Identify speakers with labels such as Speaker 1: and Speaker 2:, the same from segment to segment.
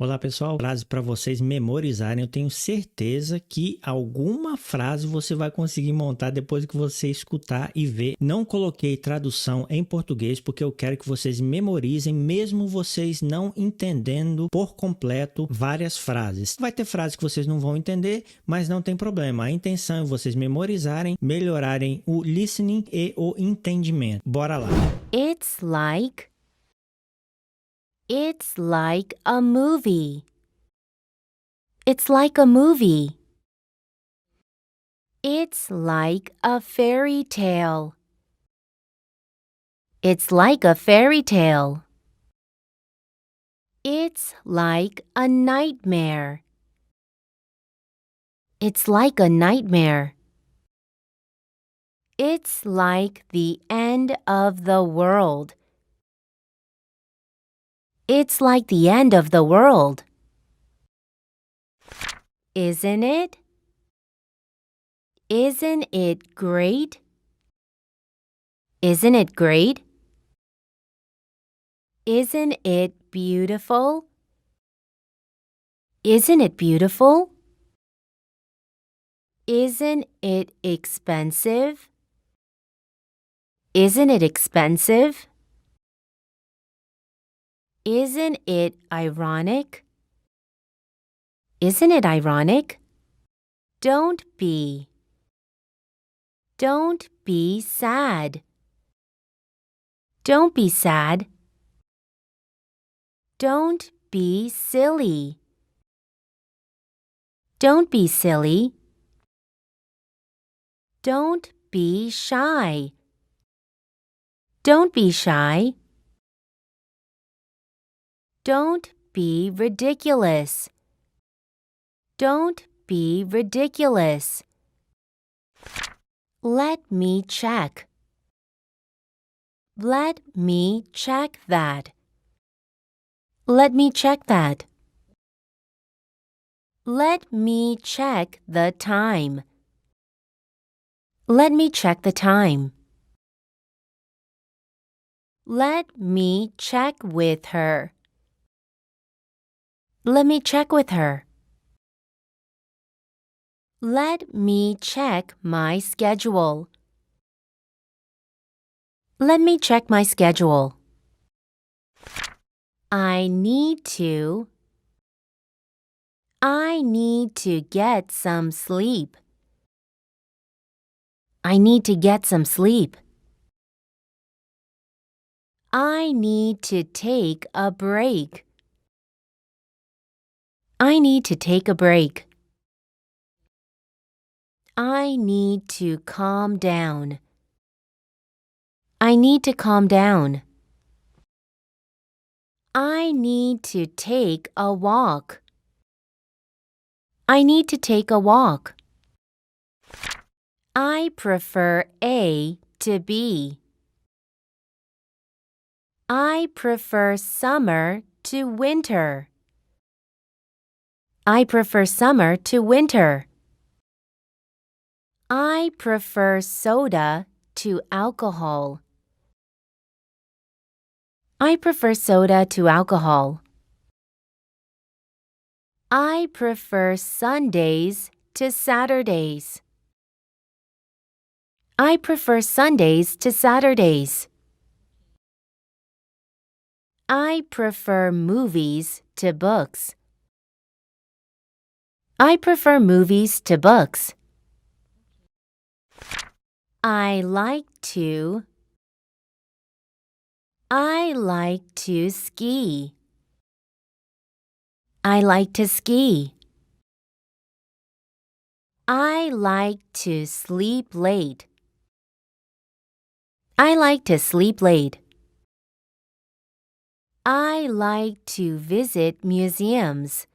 Speaker 1: Olá pessoal, frase para vocês memorizarem. Eu tenho certeza que alguma frase você vai conseguir montar depois que você escutar e ver. Não coloquei tradução em português porque eu quero que vocês memorizem, mesmo vocês não entendendo por completo várias frases. Vai ter frases que vocês não vão entender, mas não tem problema. A intenção é vocês memorizarem, melhorarem o listening e o entendimento. Bora lá!
Speaker 2: It's like a movie. It's like a movie. It's like a fairy tale. It's like a fairy tale. It's like a nightmare. It's like a nightmare. It's like the end of the world. It's like the end of the world. Isn't it? Isn't it great? Isn't it great? Isn't it beautiful? Isn't it beautiful? Isn't it expensive? Isn't it expensive? Isn't it ironic? Isn't it ironic? Don't be. Don't be sad. Don't be sad. Don't be silly. Don't be silly. Don't be shy. Don't be shy. Don't be ridiculous. Don't be ridiculous. Let me check. Let me check that. Let me check that. Let me check the time. Let me check the time. Let me check with her. Let me check with her. Let me check my schedule. Let me check my schedule. I need to get some sleep. I need to get some sleep. I need to take a break. I need to take a break. I need to calm down. I need to calm down. I need to take a walk. I need to take a walk. I prefer A to B. I prefer summer to winter. I prefer summer to winter. I prefer soda to alcohol. I prefer soda to alcohol. I prefer Sundays to Saturdays. I prefer Sundays to Saturdays. I prefer movies to books. I prefer movies to books. I like to ski. I like to ski. I like to sleep late. I like to sleep late. I like to visit museums.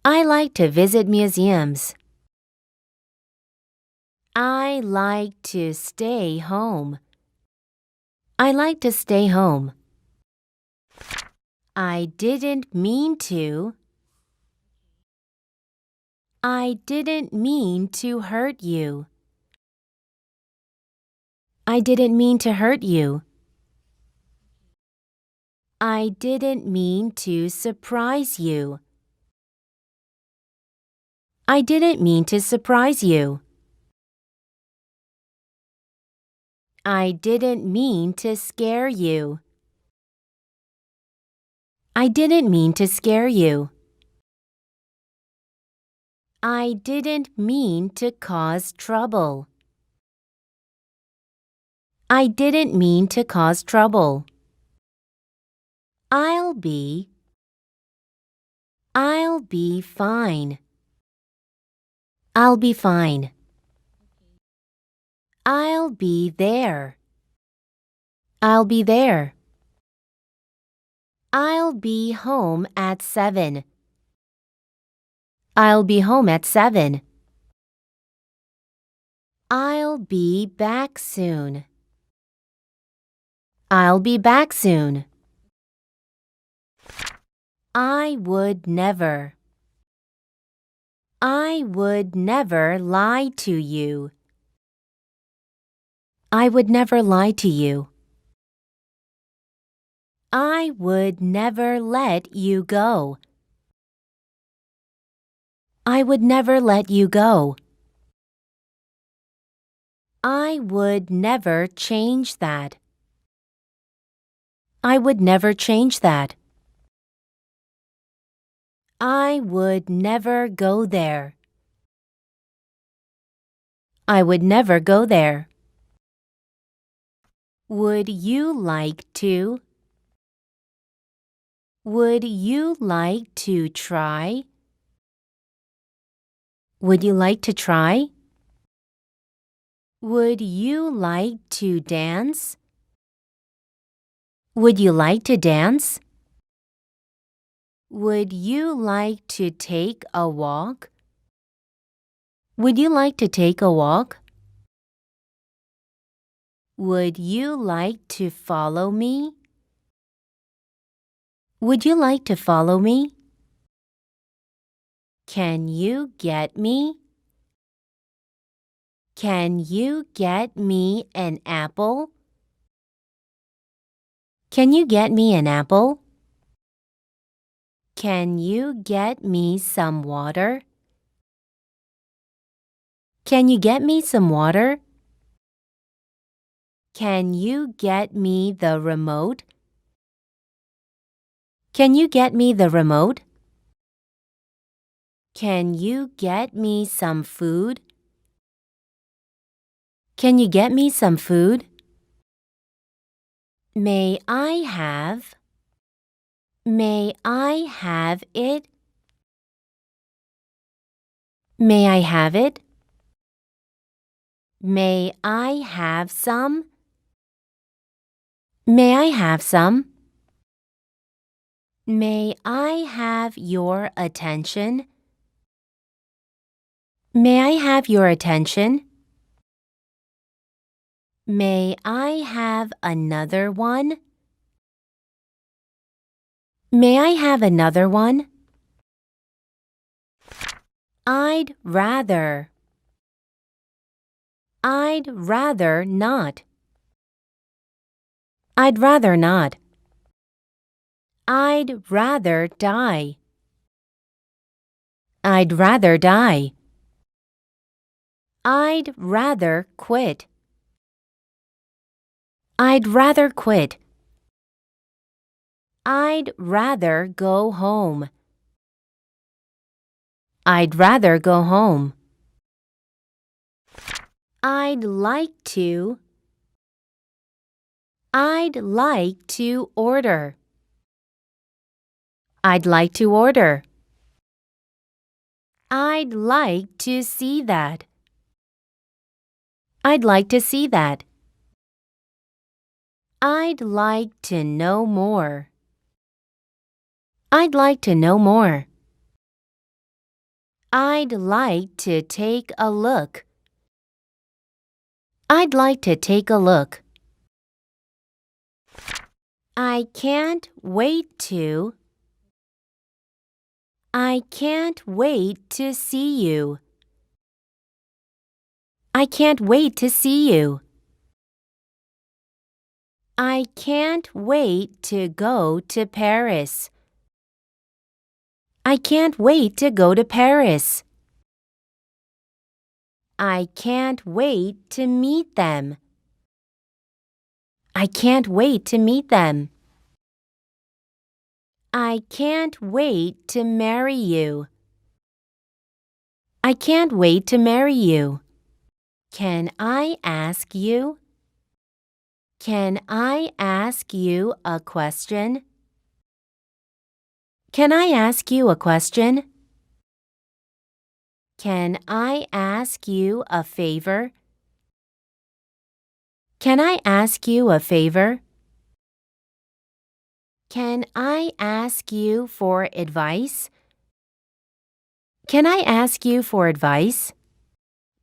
Speaker 2: I like to visit museums. I like to stay home. I like to stay home. I didn't mean to. I didn't mean to hurt you. I didn't mean to hurt you. I didn't mean to surprise you. I didn't mean to surprise you. I didn't mean to scare you. I didn't mean to scare you. I didn't mean to cause trouble. I didn't mean to cause trouble. I'll be fine. I'll be fine. I'll be there. I'll be there. I'll be home at 7. I'll be home at 7. I'll be back soon. I'll be back soon. I would never lie to you. I would never lie to you. I would never let you go. I would never let you go. I would never change that. I would never change that. I would never go there. I would never go there. Would you like to? Would you like to try? Would you like to try? Would you like to dance? Would you like to dance? Would you like to take a walk? Would you like to take a walk? Would you like to follow me? Would you like to follow me? Can you get me? Can you get me an apple? Can you get me an apple? Can you get me some water? Can you get me some water? Can you get me the remote? Can you get me the remote? Can you get me some food? Can you get me some food? May I have it? May I have it? May I have some? May I have some? May I have your attention? May I have your attention? May I have another one? May I have another one? I'd rather not. I'd rather not. I'd rather die. I'd rather die. I'd rather quit. I'd rather quit. I'd rather go home. I'd rather go home. I'd like to order. I'd like to order. I'd like to see that. I'd like to see that. I'd like to know more. I'd like to know more. I'd like to take a look. I'd like to take a look. I can't wait to see you. I can't wait to see you. I can't wait to go to Paris. I can't wait to go to Paris. I can't wait to meet them. I can't wait to meet them. I can't wait to marry you. I can't wait to marry you. Can I ask you? Can I ask you a question? Can I ask you a question? Can I ask you a favor? Can I ask you a favor? Can I ask you for advice? Can I ask you for advice?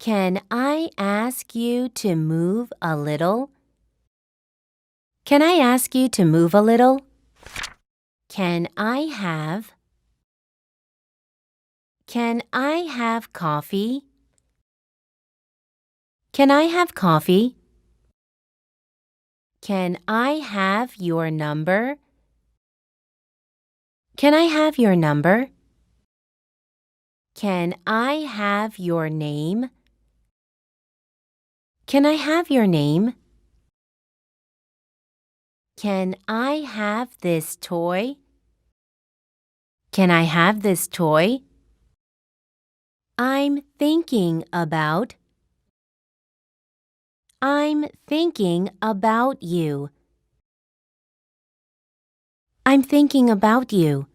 Speaker 2: Can I ask you to move a little? Can I ask you to move a little? Can I have coffee? Can I have coffee? Can I have your number? Can I have your number? Can I have your name? Can I have your name? Can I have this toy? Can I have this toy? I'm thinking about you. I'm thinking about you.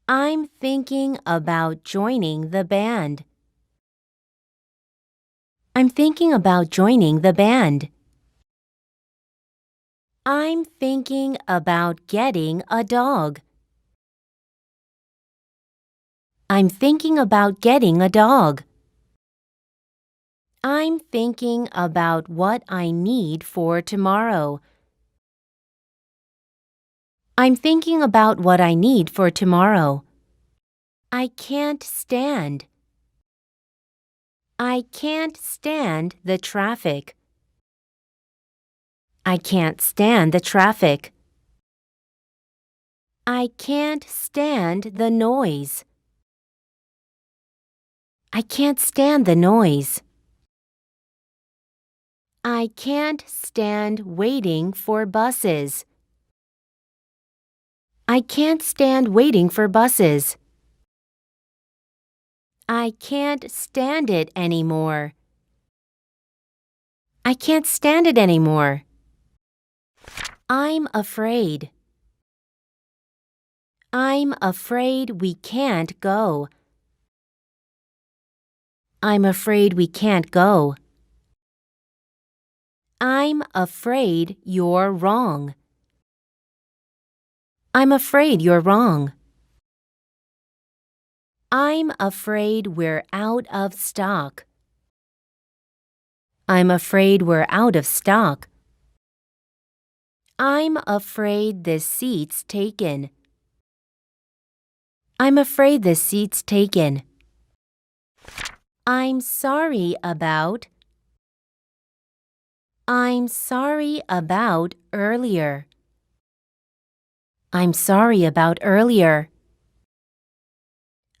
Speaker 2: I'm thinking about joining the band. I'm thinking about joining the band. I'm thinking about getting a dog. I'm thinking about getting a dog. I'm thinking about what I need for tomorrow. I'm thinking about what I need for tomorrow. I can't stand the traffic. I can't stand the traffic. I can't stand the noise. I can't stand the noise. I can't stand waiting for buses. I can't stand waiting for buses. I can't stand it anymore. I can't stand it anymore. I'm afraid. I'm afraid we can't go. I'm afraid we can't go. I'm afraid you're wrong. I'm afraid you're wrong. I'm afraid we're out of stock. I'm afraid we're out of stock. I'm afraid the seat's taken. I'm afraid the seat's taken. I'm sorry about earlier. I'm sorry about earlier.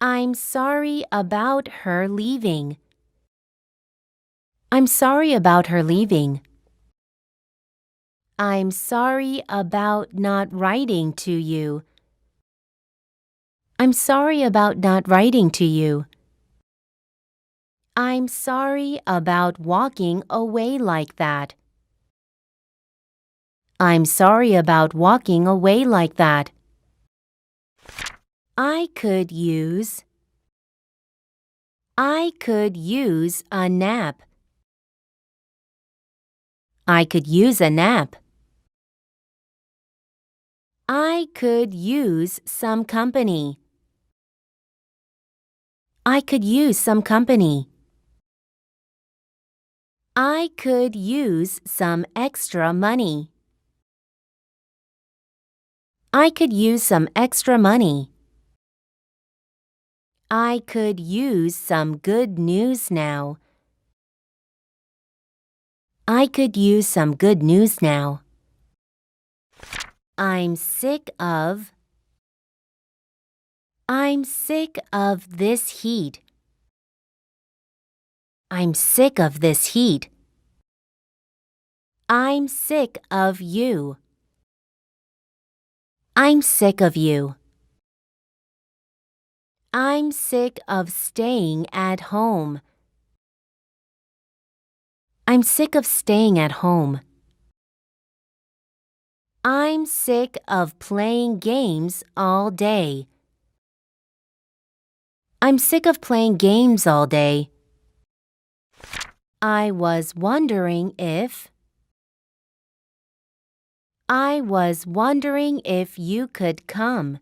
Speaker 2: I'm sorry about her leaving. I'm sorry about her leaving. I'm sorry about not writing to you. I'm sorry about not writing to you. I'm sorry about walking away like that. I'm sorry about walking away like that. I could use a nap. I could use a nap. I could use some company. I could use some company. I could use some extra money. I could use some extra money. I could use some good news now. I could use some good news now. I'm sick of this heat. I'm sick of this heat. I'm sick of you. I'm sick of you. I'm sick of staying at home. I'm sick of staying at home. I'm sick of playing games all day. I'm sick of playing games all day. I was wondering if you could come.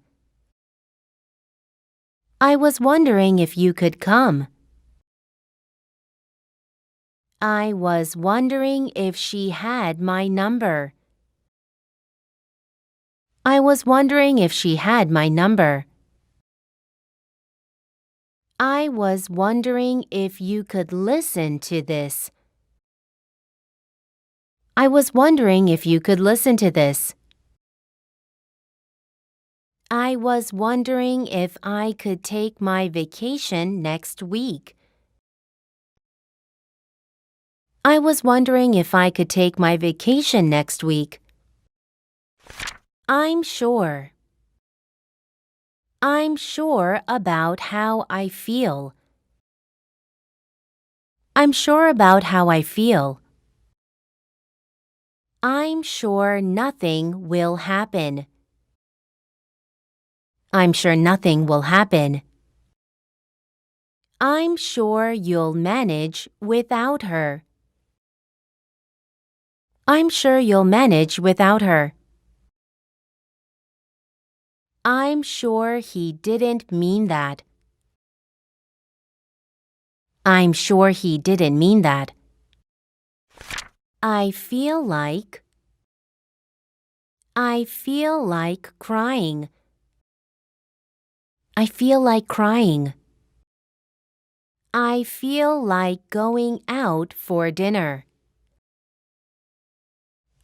Speaker 2: I was wondering if you could come. I was wondering if she had my number. I was wondering if she had my number. I was wondering if you could listen to this. I was wondering if you could listen to this. I was wondering if I could take my vacation next week. I was wondering if I could take my vacation next week. I'm sure. I'm sure about how I feel. I'm sure about how I feel. I'm sure nothing will happen. I'm sure nothing will happen. I'm sure you'll manage without her. I'm sure you'll manage without her. I'm sure he didn't mean that. I'm sure he didn't mean that. I feel like crying. I feel like crying. I feel like going out for dinner.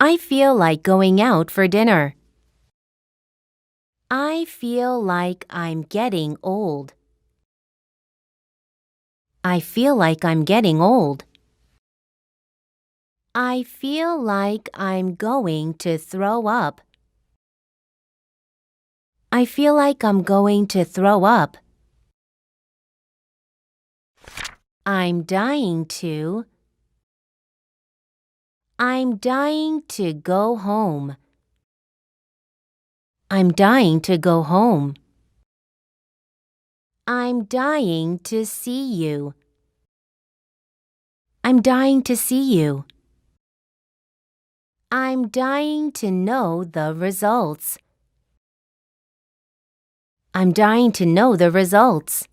Speaker 2: I feel like going out for dinner. I feel like I'm getting old. I feel like I'm getting old. I feel like I'm going to throw up. I feel like I'm going to throw up. I'm dying to go home. I'm dying to go home. I'm dying to see you. I'm dying to see you. I'm dying to know the results. I'm dying to know the results.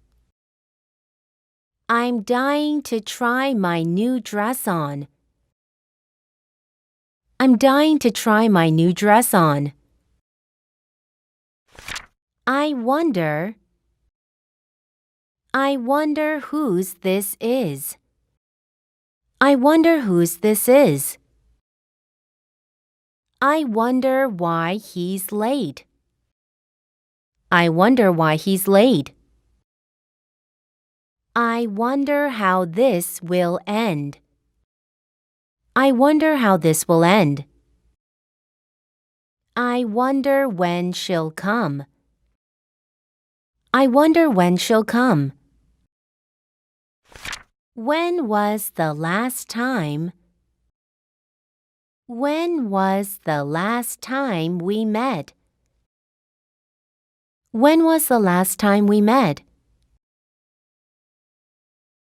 Speaker 2: I'm dying to try my new dress on. I'm dying to try my new dress on. I wonder whose this is. I wonder whose this is. I wonder why he's late. I wonder why he's late. I wonder how this will end. I wonder how this will end. I wonder when she'll come. I wonder when she'll come. When was the last time we met? When was the last time we met?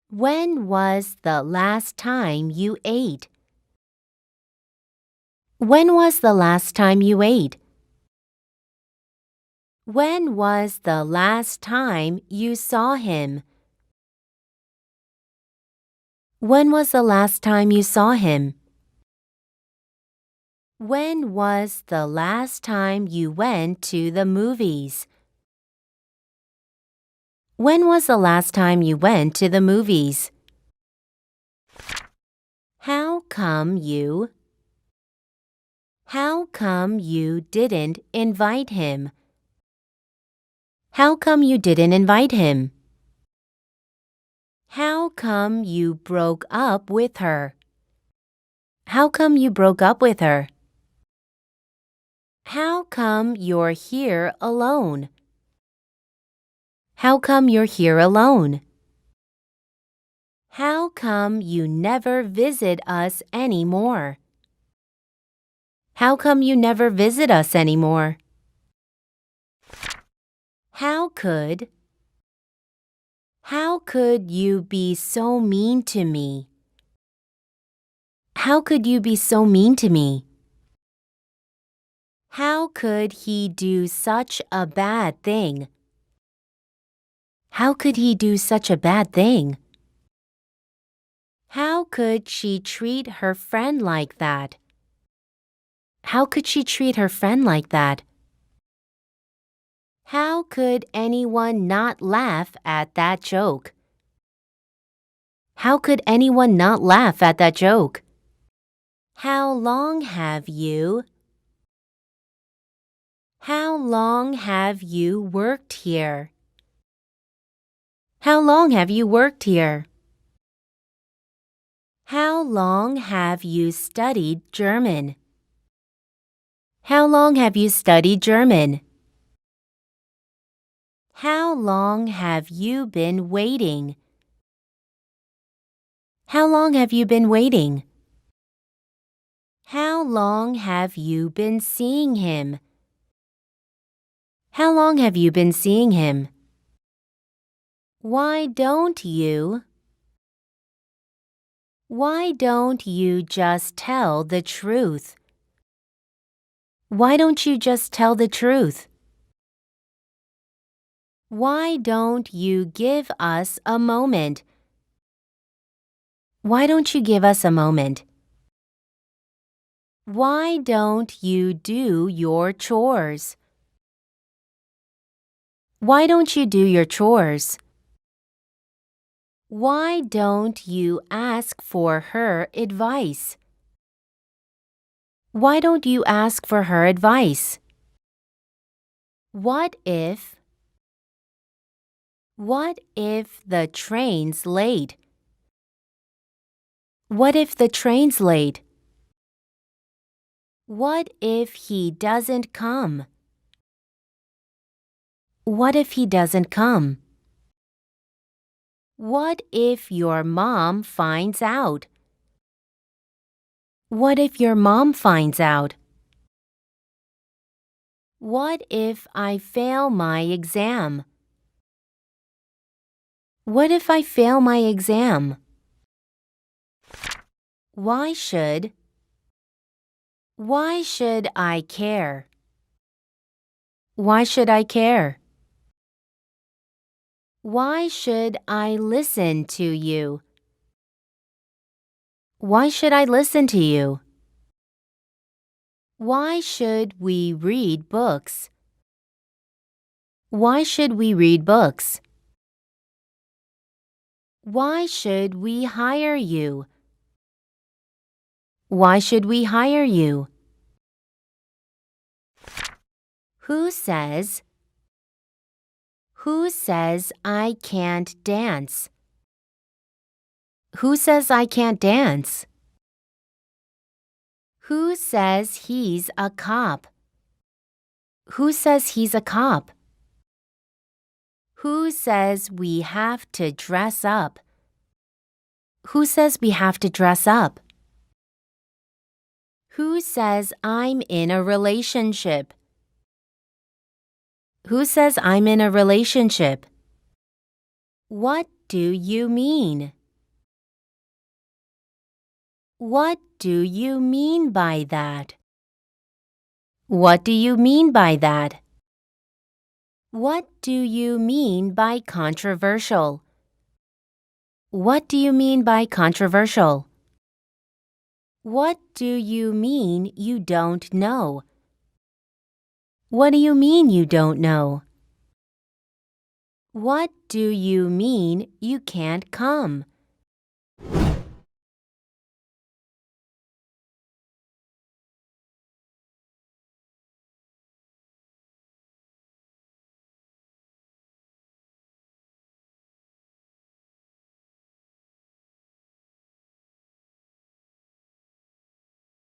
Speaker 2: When was the last time you ate? When was the last time you ate? When was the last time you saw him? When was the last time you saw him? When was the last time you went to the movies? When was the last time you went to the movies? How come you didn't invite him? How come you didn't invite him? How come you broke up with her? How come you broke up with her? How come you're here alone? How come you're here alone? How come you never visit us anymore? How come you never visit us anymore? How could you be so mean to me? How could you be so mean to me? How could he do such a bad thing? How could he do such a bad thing? How could she treat her friend like that? How could she treat her friend like that? How could anyone not laugh at that joke? How could anyone not laugh at that joke? How long have you worked here? How long have you worked here? How long have you studied German? How long have you studied German? How long have you been waiting? How long have you been waiting? How long have you been seeing him? How long have you been seeing him? Why don't you just tell the truth? Why don't you just tell the truth? Why don't you give us a moment? Why don't you give us a moment? Why don't you do your chores? Why don't you do your chores? Why don't you ask for her advice? Why don't you ask for her advice? What if the train's late? What if the train's late? What if he doesn't come? What if he doesn't come? What if your mom finds out? What if your mom finds out? What if I fail my exam? What if I fail my exam? Why should I care? Why should I care? Why should I listen to you? Why should I listen to you? Why should we read books? Why should we read books? Why should we hire you? Why should we hire you? Who says I can't dance? Who says I can't dance? Who says he's a cop? Who says he's a cop? Who says we have to dress up? Who says we have to dress up? Who says I'm in a relationship? Who says I'm in a relationship? What do you mean? What do you mean by that? What do you mean by that? What do you mean by controversial? What do you mean by controversial? What do you mean you don't know? What do you mean you don't know? What do you mean you can't come?